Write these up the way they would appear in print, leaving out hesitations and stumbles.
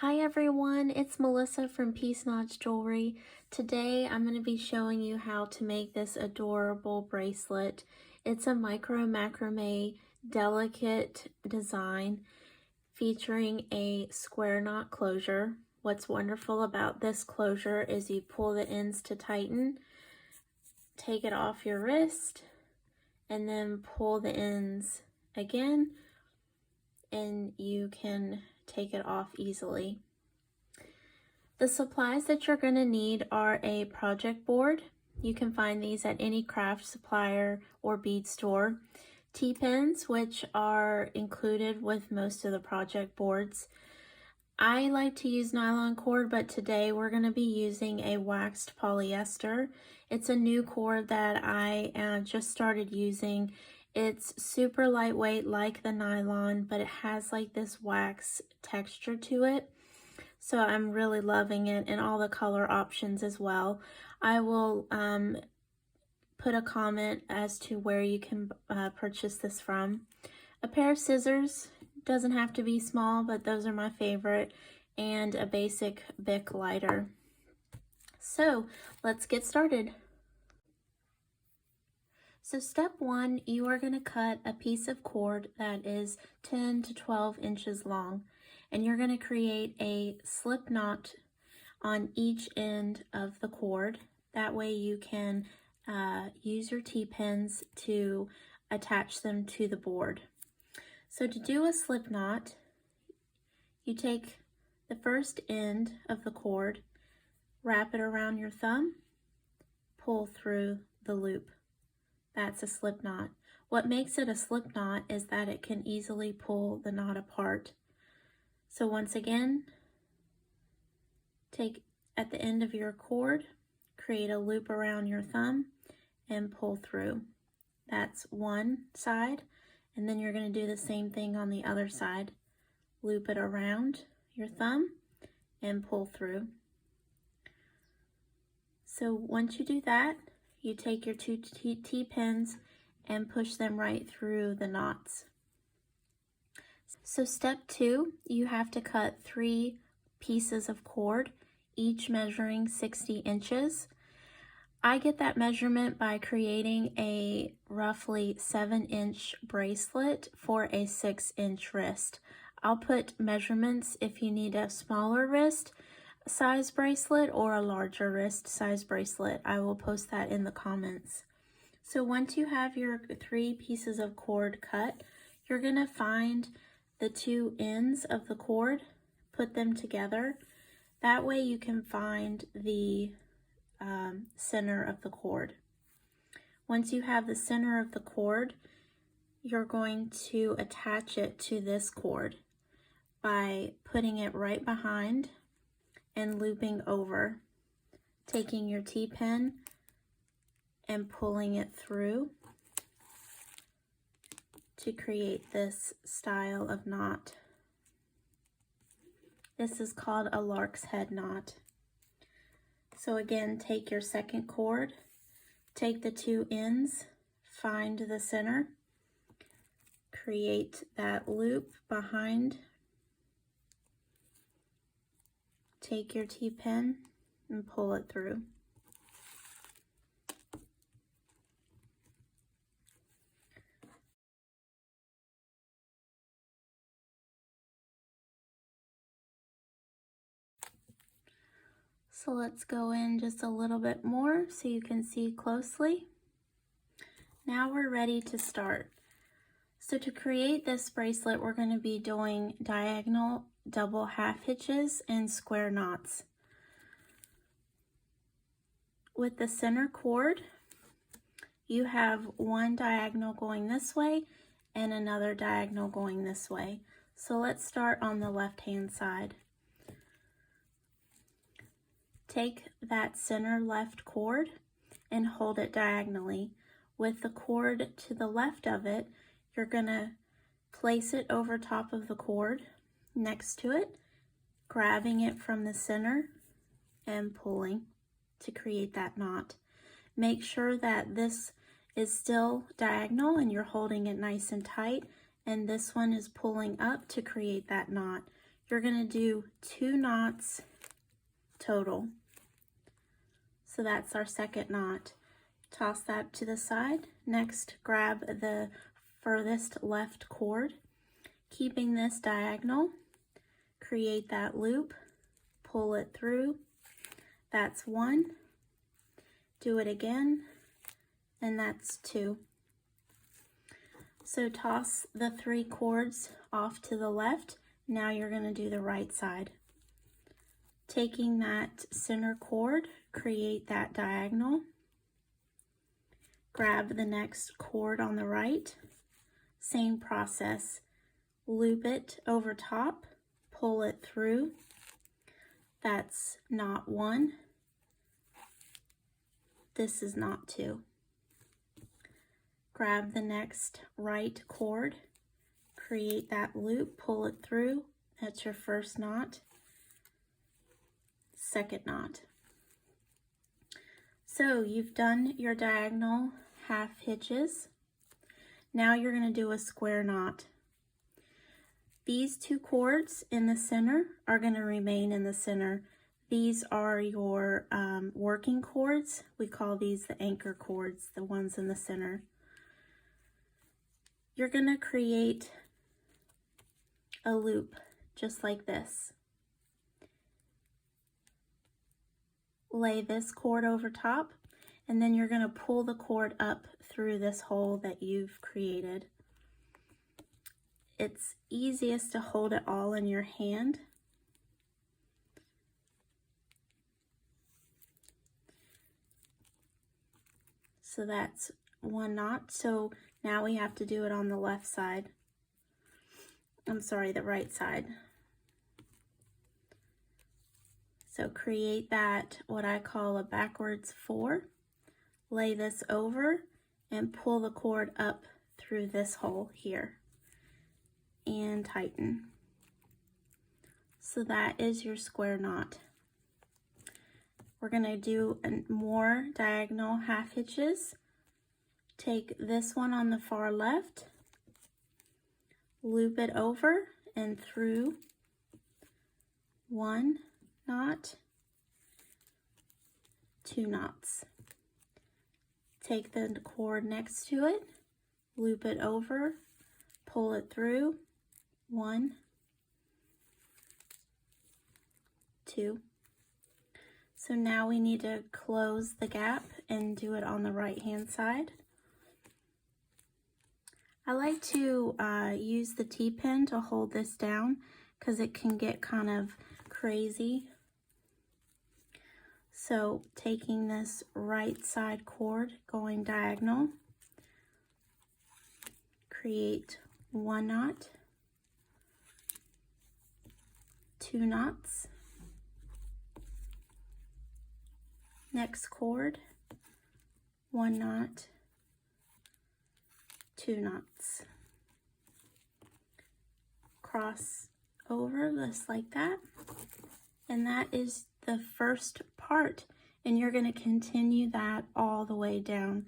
Hi everyone, it's Melissa from Peace Knots Jewelry. Today I'm going to be showing you how to make this adorable bracelet. It's a micro macrame delicate design featuring a square knot closure. What's wonderful about this closure is you pull the ends to tighten, take it off your wrist, and then pull the ends again, and you can take it off easily. The supplies that you're going to need are a project board. You can find these at any craft supplier or bead store. T-pins, which are included with most of the project boards. I like to use nylon cord, but today we're going to be using a waxed polyester. It's a new cord that I just started using. It's super lightweight like the nylon, but it has like this wax texture to it. So I'm really loving it, and all the color options as well. I will put a comment as to where you can purchase this from. A pair of scissors, doesn't have to be small, but those are my favorite, and a basic Bic lighter. So let's get started. So step one, you are going to cut a piece of cord that is 10 to 12 inches long, and you're going to create a slip knot on each end of the cord. That way you can use your T-pins to attach them to the board. So to do a slip knot, you take the first end of the cord, wrap it around your thumb, pull through the loop. That's a slip knot. What makes it a slip knot is that it can easily pull the knot apart. So once again, take at the end of your cord, create a loop around your thumb, and pull through. That's one side, and then you're going to do the same thing on the other side. Loop it around your thumb and pull through. So once you do that, you take your two T-pins and push them right through the knots. So step two, you have to cut 3 pieces of cord, each measuring 60 inches. I get that measurement by creating a roughly 7-inch bracelet for a 6-inch wrist. I'll put measurements if you need a smaller wrist size bracelet or a larger wrist size bracelet. I will post that in the comments. So once you have your 3 pieces of cord cut, you're going to find the 2 ends of the cord, put them together. That way you can find the center of the cord. Once you have the center of the cord, you're going to attach it to this cord by putting it right behind and looping over, taking your T-pin and pulling it through to create this style of knot. This is called a Larks head knot. So again, take your second cord, take the 2 ends, find the center, create that loop behind, take your T-pin and pull it through. So let's go in just a little bit more so you can see closely. Now we're ready to start. So to create this bracelet, we're going to be doing diagonal double half hitches and square knots. With the center cord, you have one diagonal going this way and another diagonal going this way. So let's start on the left-hand side. Take that center left cord and hold it diagonally. With the cord to the left of it, you're going to place it over top of the cord next to it, grabbing it from the center and pulling to create that knot. Make sure that this is still diagonal and you're holding it nice and tight, and this one is pulling up to create that knot. You're going to do 2 knots total. So that's our second knot. Toss that to the side. Next, grab the furthest left cord, keeping this diagonal. Create that loop, pull it through. That's 1. Do it again, and that's 2. So toss the 3 cords off to the left. Now you're going to do the right side. Taking that center cord, create that diagonal. Grab the next cord on the right. Same process. Loop it over top, pull it through. That's knot 1. This is knot 2. Grab the next right cord, create that loop, pull it through. That's your first knot. Second knot. So you've done your diagonal half hitches. Now you're going to do a square knot. These 2 cords in the center are going to remain in the center. These are your working cords. We call these the anchor cords, the ones in the center. You're going to create a loop just like this. Lay this cord over top, and then you're going to pull the cord up through this hole that you've created. It's easiest to hold it all in your hand. So that's 1 knot. So now we have to do it on the left side. I'm sorry, the right side. So create that, what I call a backwards 4. Lay this over and pull the cord up through this hole here and tighten. So that is your square knot. We're going to do more diagonal half hitches. Take this one on the far left, loop it over and through. 1 knot, 2 knots. Take the cord next to it, loop it over, pull it through. 1, 2. So now we need to close the gap and do it on the right hand side. I like to use the T-pin to hold this down because it can get kind of crazy. So taking this right side cord, going diagonal, create 1 knot, 2 knots. Next cord, 1 knot, 2 knots. Cross over just like that. And that is the first part. And you're going to continue that all the way down.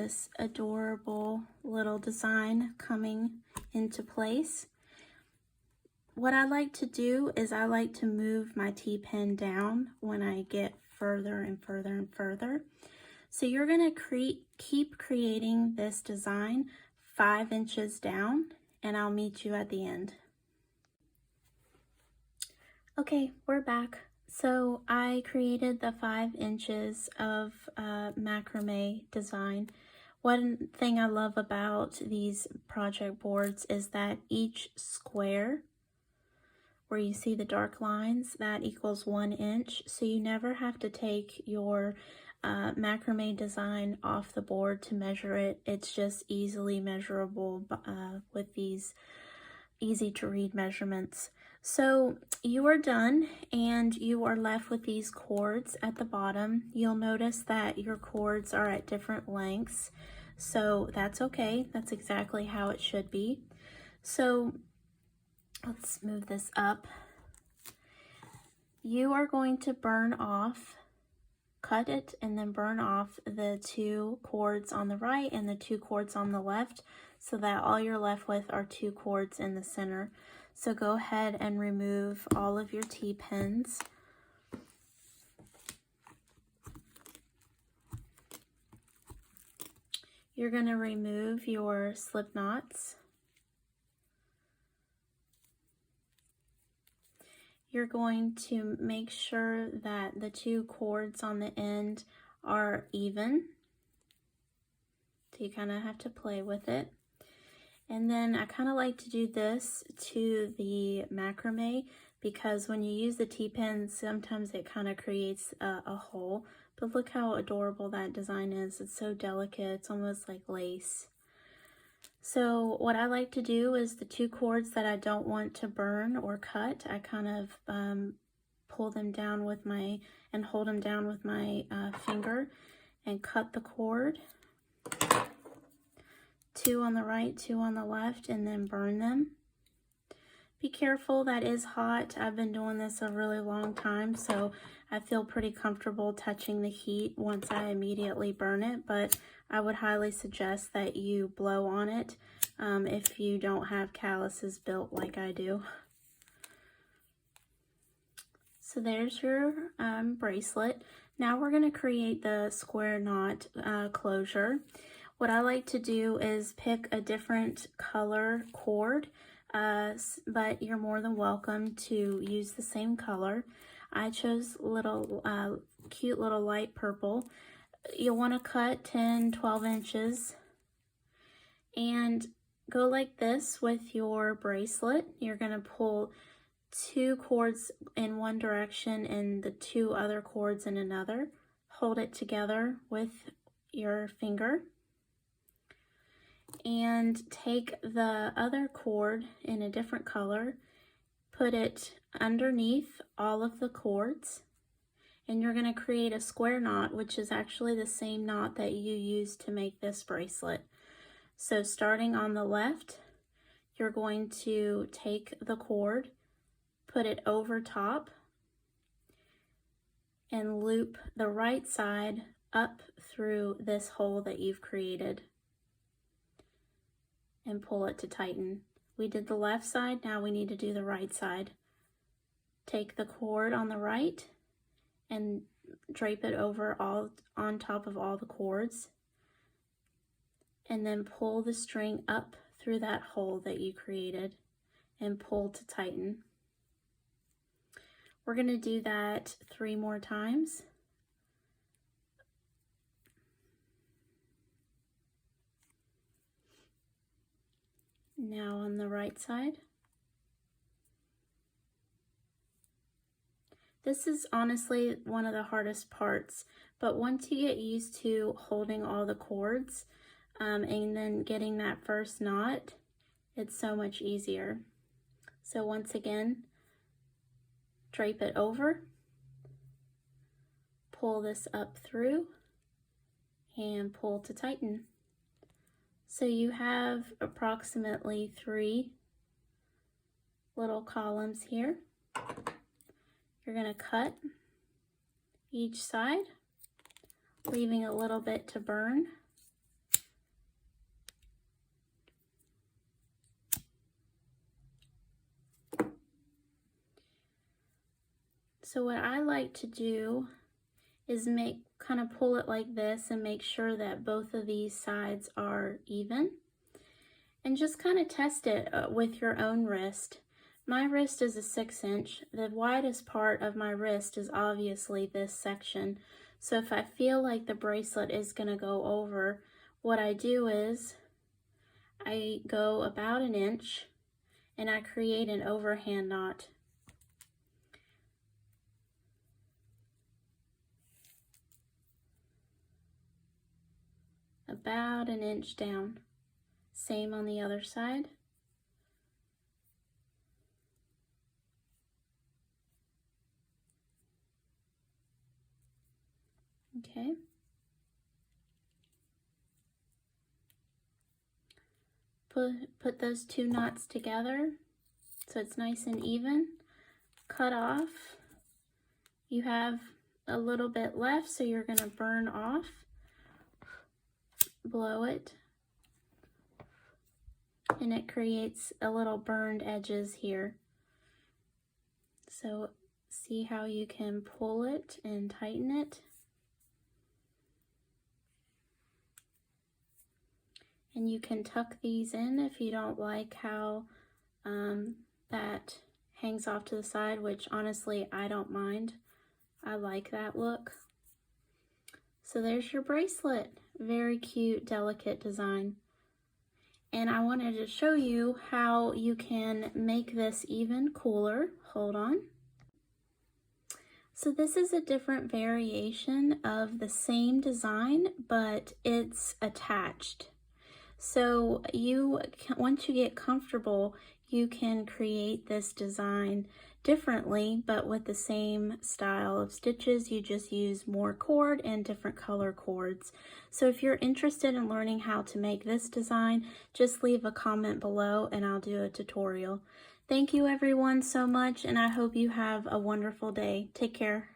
this adorable little design coming into place. What I like to do is I like to move my T-pen down when I get further and further and further. So you're going to keep creating this design 5 inches down, and I'll meet you at the end. Okay, we're back. So I created the 5 inches of macrame design. One thing I love about these project boards is that each square where you see the dark lines, that equals 1 inch. So you never have to take your macrame design off the board to measure it. It's just easily measurable with these easy to read measurements. So you are done and you are left with these cords at the bottom. You'll notice that your cords are at different lengths, so that's okay. That's exactly how it should be. So let's move this up. You are going to cut it and then burn off the 2 cords on the right and the 2 cords on the left, so that all you're left with are 2 cords in the center. So go ahead and remove all of your T-pins. You're going to remove your slip knots. You're going to make sure that the 2 cords on the end are even. So you kind of have to play with it. And then I kind of like to do this to the macrame because when you use the T-pins, sometimes it kind of creates a hole. But look how adorable that design is. It's so delicate. It's almost like lace. So what I like to do is the 2 cords that I don't want to burn or cut, I kind of pull them down with my, and hold them down with my finger and cut the cord. 2 on the right, 2 on the left, and then burn them. Be careful, that is hot. I've been doing this a really long time, so I feel pretty comfortable touching the heat once I immediately burn it, but I would highly suggest that you blow on it if you don't have calluses built like I do. So there's your bracelet. Now we're going to create the square knot closure. What I like to do is pick a different color cord, but you're more than welcome to use the same color. I chose cute little light purple. You'll want to cut 10-12 inches and go like this with your bracelet. You're going to pull 2 cords in one direction and the 2 other cords in another. Hold it together with your finger. And take the other cord in a different color, put it underneath all of the cords, and you're going to create a square knot, which is actually the same knot that you used to make this bracelet. So starting on the left, you're going to take the cord, put it over top, and loop the right side up through this hole that you've created. And pull it to tighten. We did the left side, now we need to do the right side. Take the cord on the right and drape it over on top of all the cords. And then pull the string up through that hole that you created and pull to tighten. We're going to do that 3 more times. Now on the right side. This is honestly one of the hardest parts, but once you get used to holding all the cords and then getting that first knot, it's so much easier. So once again, drape it over, pull this up through, and pull to tighten. So you have approximately 3 little columns here. You're going to cut each side, leaving a little bit to burn. So what I like to do is kind of pull it like this and make sure that both of these sides are even. And just kind of test it with your own wrist. My wrist is a 6-inch. The widest part of my wrist is obviously this section. So if I feel like the bracelet is going to go over, what I do is I go about 1 inch and I create an overhand knot. About 1 inch down. Same on the other side. Okay. Put those 2 knots together so it's nice and even. Cut off. You have a little bit left, so you're going to burn off. Blow it. And it creates a little burned edges here. So see how you can pull it and tighten it. And you can tuck these in if you don't like how that hangs off to the side, which honestly I don't mind. I like that look. So there's your bracelet. Very cute, delicate design. And I wanted to show you how you can make this even cooler. Hold on. So this is a different variation of the same design, but it's attached. So once you get comfortable, you can create this design differently, but with the same style of stitches. You just use more cord and different color cords. So if you're interested in learning how to make this design, just leave a comment below and I'll do a tutorial. Thank you everyone so much, and I hope you have a wonderful day. Take care.